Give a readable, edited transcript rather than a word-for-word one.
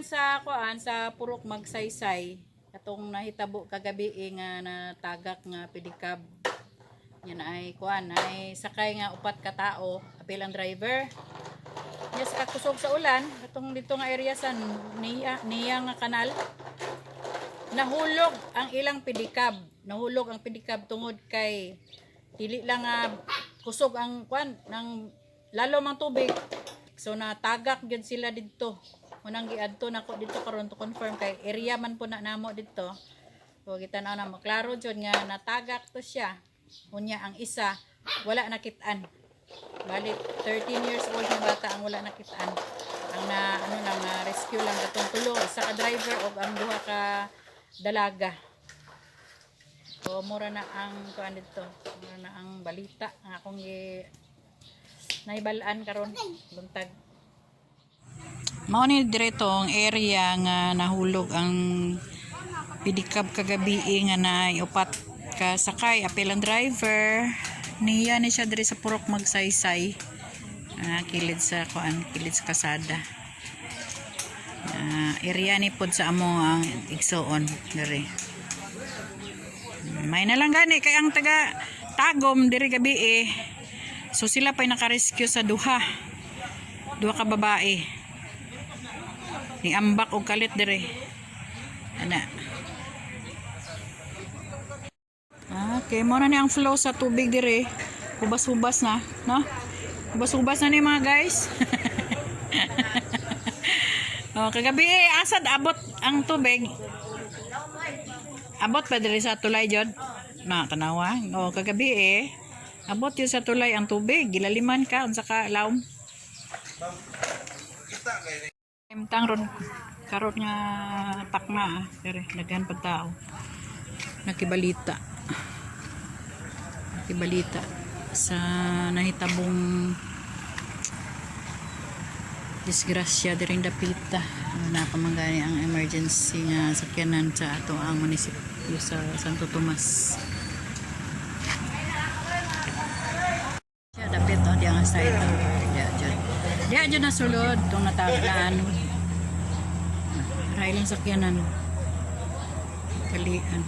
sa kuan sa Purok Magsaysay katong nahitabo kagabi nga natagak nga pedicab. Yan ay kuan ay sakay nga upat ka tao, apil ang driver. Yes, kakusog sa ulan katong dito nga area sa niya nga kanal. Nahulog ang ilang pedicab. Nahulog ang pedicab tungod kay dili lang nga kusog ang kuan ng lalo mang tubig. So natagak gyud sila didto. Unang giadto nako dito karon to confirm kay area man po na namo dito. So kita na maklaro jud nga natagak to siya. Unya ang isa wala nakitaan. Bali 13 years old na bata ang wala nakitaan. Ang na ano lang rescue lang katong tulo isa ka driver og ang duha ka dalaga. So mura na ang kuan dito. Mura na ang balita nga akong naibalaan karon buntag. Mao ni diretong area nga nahulog ang pedicab kagabi nga naay upat ka sakay apil ang driver. Niya ni siya diri sa Purok Magsaysay. Kilid sa kuan, kilid sa kasada. Area ni pod sa amo ang igsoon diri. May na lang gani kay ang taga Tagom diri gabi So sila pa'y naka-rescue sa duha ka babae. Ni ambak og kalit diri. Ana. Okay, mo na ni ang flow sa tubig diri. Hubas-hubas na, no? Hubas-hubas na ni mga guys. Kagabi asad abot ang tubig. Abot pa diri sa tulay jud. Na tanawa. Kagabi abot yun sa tulay ang tubig. Gilaliman ka unsa ka lawom. Imtang ron karot nga pakma diri daghan pag tao. Nakibalita sa nahitabong disgrasya diring dapita napamanggani ang emergency nga sakyanan sa ato ang munisipyo sa Santo Tomas. Siya dapit di ang side diya dyan nasulod itong nataglaan railing sakyanan kalian.